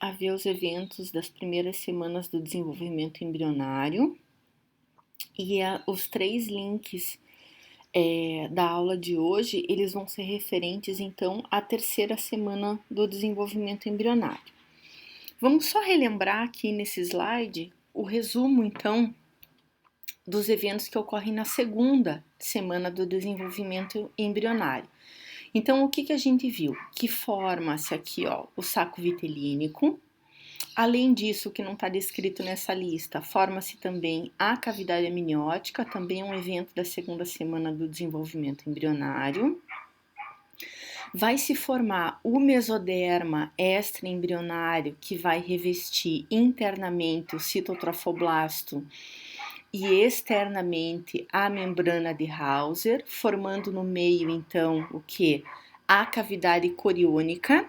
a ver os eventos das primeiras semanas do desenvolvimento embrionário e os 3 links da aula de hoje, eles vão ser referentes então à terceira semana do desenvolvimento embrionário. Vamos só relembrar aqui nesse slide o resumo então dos eventos que ocorrem na segunda semana do desenvolvimento embrionário. Então, o que a gente viu? Que forma-se aqui, ó, o saco vitelínico. Além disso, que não está descrito nessa lista, forma-se também a cavidade amniótica, também é um evento da segunda semana do desenvolvimento embrionário. Vai se formar o mesoderma extraembrionário, que vai revestir internamente o citotrofoblasto e externamente a membrana de Hauser, formando no meio, então, o que? A cavidade coriônica,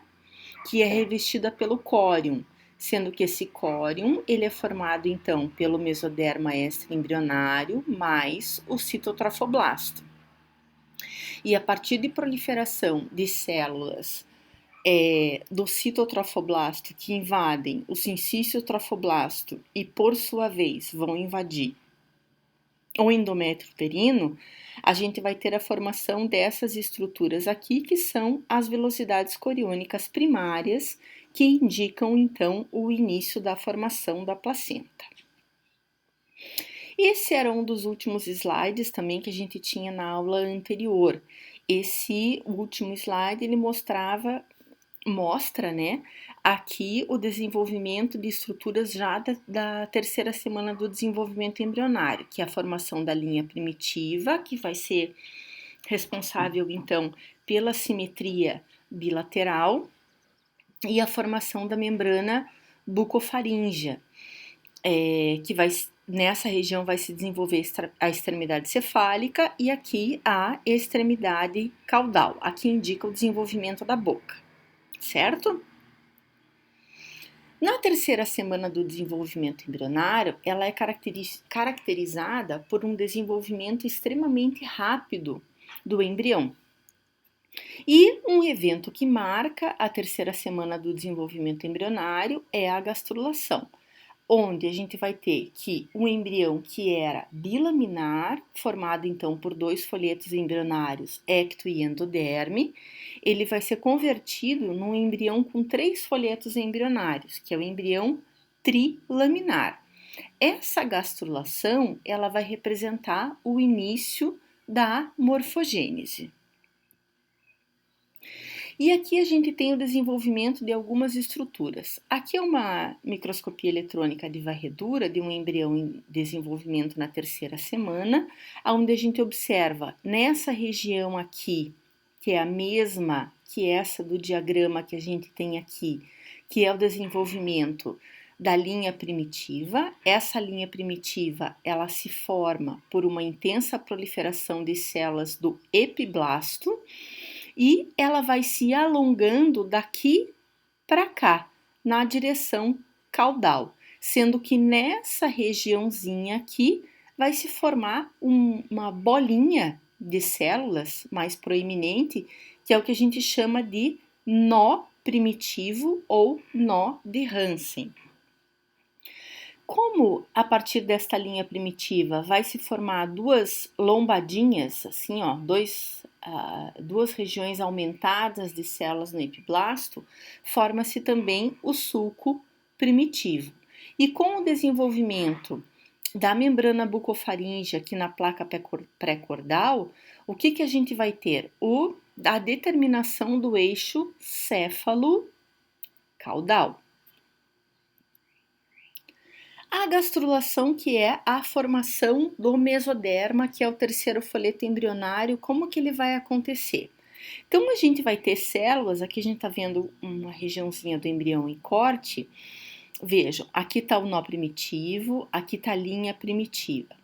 que é revestida pelo córium, sendo que esse córium, ele é formado, então, pelo mesoderma extraembrionário mais o citotrofoblasto. E a partir de proliferação de células do citotrofoblasto que invadem o sincício trofoblasto e, por sua vez, vão invadir o endométrio uterino, a gente vai ter a formação dessas estruturas aqui, que são as velocidades coriônicas primárias, que indicam então o início da formação da placenta. Esse era um dos últimos slides também que a gente tinha na aula anterior. Esse último slide ele mostra, né, aqui o desenvolvimento de estruturas já da terceira semana do desenvolvimento embrionário, que é a formação da linha primitiva, que vai ser responsável, então, pela simetria bilateral, e a formação da membrana bucofaríngea, que nessa região vai se desenvolver a extremidade cefálica e aqui a extremidade caudal. Aqui indica o desenvolvimento da boca, certo? Na terceira semana do desenvolvimento embrionário, ela é caracterizada por um desenvolvimento extremamente rápido do embrião. E um evento que marca a terceira semana do desenvolvimento embrionário é a gastrulação, onde a gente vai ter que o embrião que era bilaminar, formado então por 2 folhetos embrionários, ecto e endoderme, ele vai ser convertido num embrião com 3 folhetos embrionários, que é o embrião trilaminar. Essa gastrulação, ela vai representar o início da morfogênese. E aqui a gente tem o desenvolvimento de algumas estruturas. Aqui é uma microscopia eletrônica de varredura de um embrião em desenvolvimento na terceira semana, onde a gente observa nessa região aqui, que é a mesma que essa do diagrama que a gente tem aqui, que é o desenvolvimento da linha primitiva. Essa linha primitiva, ela se forma por uma intensa proliferação de células do epiblasto, e ela vai se alongando daqui para cá, na direção caudal, sendo que nessa regiãozinha aqui vai se formar uma bolinha de células mais proeminente, que é o que a gente chama de nó primitivo ou nó de Hansen. Como a partir desta linha primitiva vai se formar 2 lombadinhas, assim, ó, duas regiões aumentadas de células no epiblasto, forma-se também o sulco primitivo. E com o desenvolvimento da membrana bucofaríngea aqui na placa pré-cordal, o que a gente vai ter? A determinação do eixo céfalo-caudal. A gastrulação, que é a formação do mesoderma, que é o terceiro folheto embrionário, como que ele vai acontecer? Então, a gente vai ter células, aqui a gente está vendo uma regiãozinha do embrião em corte. Vejam, aqui está o nó primitivo, aqui está a linha primitiva.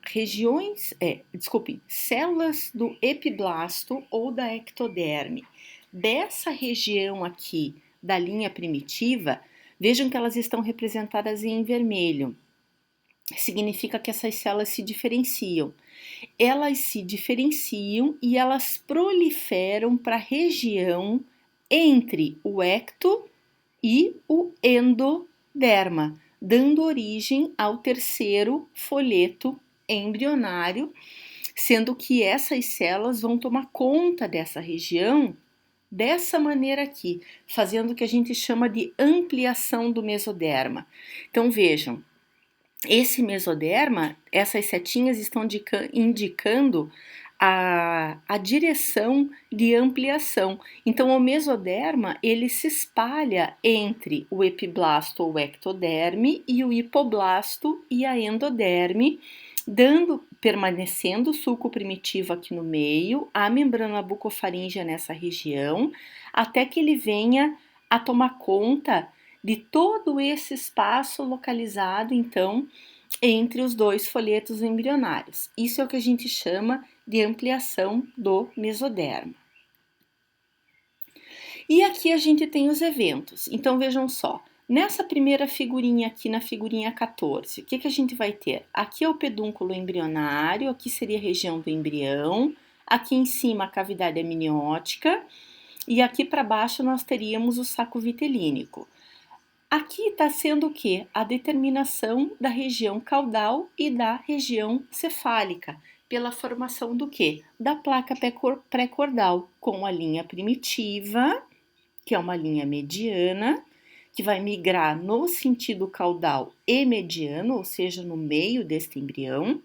Células do epiblasto ou da ectoderme. Dessa região aqui da linha primitiva, vejam que elas estão representadas em vermelho. Significa que essas células se diferenciam. Elas se diferenciam e elas proliferam para a região entre o ecto e o endoderma, dando origem ao terceiro folheto embrionário, sendo que essas células vão tomar conta dessa região dessa maneira aqui, fazendo o que a gente chama de ampliação do mesoderma. Então vejam, esse mesoderma, essas setinhas estão indicando a direção de ampliação. Então, o mesoderma ele se espalha entre o epiblasto ou ectoderme e o hipoblasto e a endoderme, permanecendo o sulco primitivo aqui no meio, a membrana bucofaríngea nessa região, até que ele venha a tomar conta de todo esse espaço localizado, então, entre os dois folhetos embrionários. Isso é o que a gente chama de ampliação do mesoderma. E aqui a gente tem os eventos. Então, vejam só. Nessa primeira figurinha aqui, na figurinha 14, o que a gente vai ter? Aqui é o pedúnculo embrionário, aqui seria a região do embrião, aqui em cima a cavidade amniótica, e aqui para baixo nós teríamos o saco vitelínico. Aqui está sendo o quê? A determinação da região caudal e da região cefálica, pela formação do quê? Da placa pré-cordal, com a linha primitiva, que é uma linha mediana, que vai migrar no sentido caudal e mediano, ou seja, no meio deste embrião.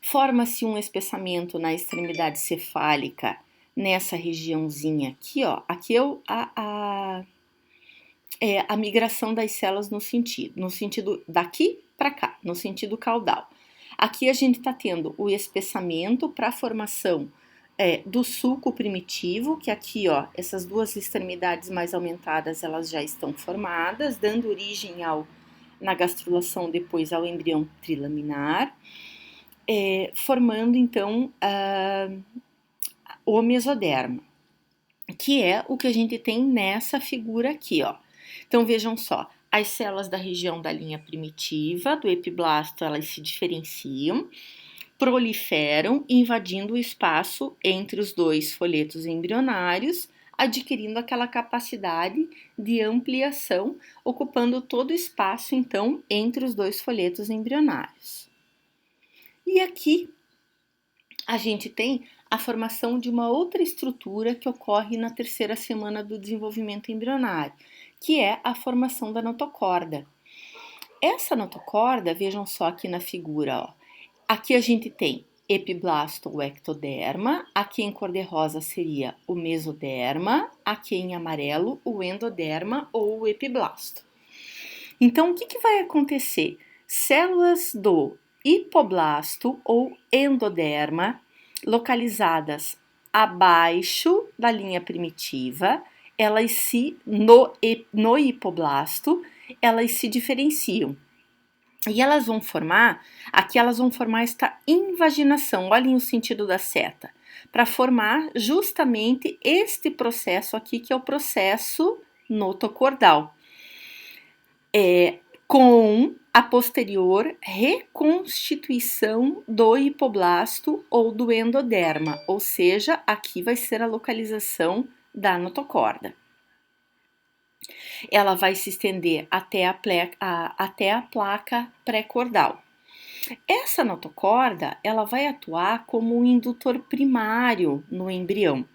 Forma-se um espessamento na extremidade cefálica, nessa regiãozinha aqui, ó. Aqui é a migração das células no sentido daqui para cá, no sentido caudal. Aqui a gente está tendo o espessamento para a formação do sulco primitivo, que aqui, ó, essas duas extremidades mais aumentadas, elas já estão formadas, dando origem na gastrulação depois ao embrião trilaminar, formando então o mesoderma, que é o que a gente tem nessa figura aqui, ó. Então vejam só, as células da região da linha primitiva, do epiblasto, elas se diferenciam, proliferam, invadindo o espaço entre os dois folhetos embrionários, adquirindo aquela capacidade de ampliação, ocupando todo o espaço, então, entre os dois folhetos embrionários. E aqui a gente tem a formação de uma outra estrutura que ocorre na terceira semana do desenvolvimento embrionário, que é a formação da notocorda. Essa notocorda, vejam só aqui na figura, ó. Aqui a gente tem epiblasto ou ectoderma, aqui em cor de rosa seria o mesoderma, aqui em amarelo o endoderma ou o epiblasto. Então, o que vai acontecer? Células do hipoblasto ou endoderma, localizadas abaixo da linha primitiva, no hipoblasto, elas se diferenciam. E elas vão formar esta invaginação, olhem o sentido da seta, para formar justamente este processo aqui, que é o processo notocordal, com a posterior reconstituição do hipoblasto ou do endoderma, ou seja, aqui vai ser a localização da notocorda. Ela vai se estender até a placa pré-cordal. Essa notocorda, ela vai atuar como um indutor primário no embrião,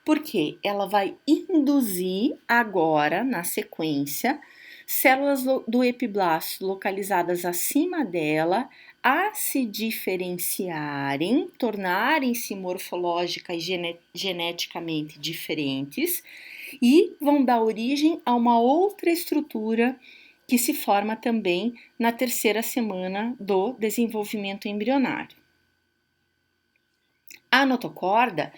porque ela vai induzir agora, na sequência, células do epiblasto localizadas acima dela a se diferenciarem, tornarem-se morfológica e geneticamente diferentes e vão dar origem a uma outra estrutura que se forma também na terceira semana do desenvolvimento embrionário. A notocorda,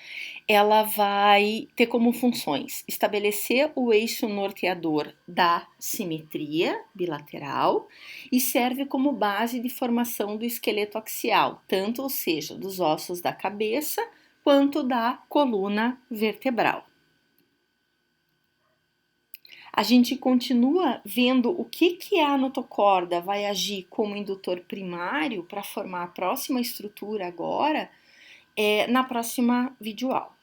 ela vai ter como funções estabelecer o eixo norteador da simetria bilateral e serve como base de formação do esqueleto axial, tanto ou seja, dos ossos da cabeça quanto da coluna vertebral. A gente continua vendo o que a notocorda vai agir como indutor primário para formar a próxima estrutura agora, na próxima videoaula.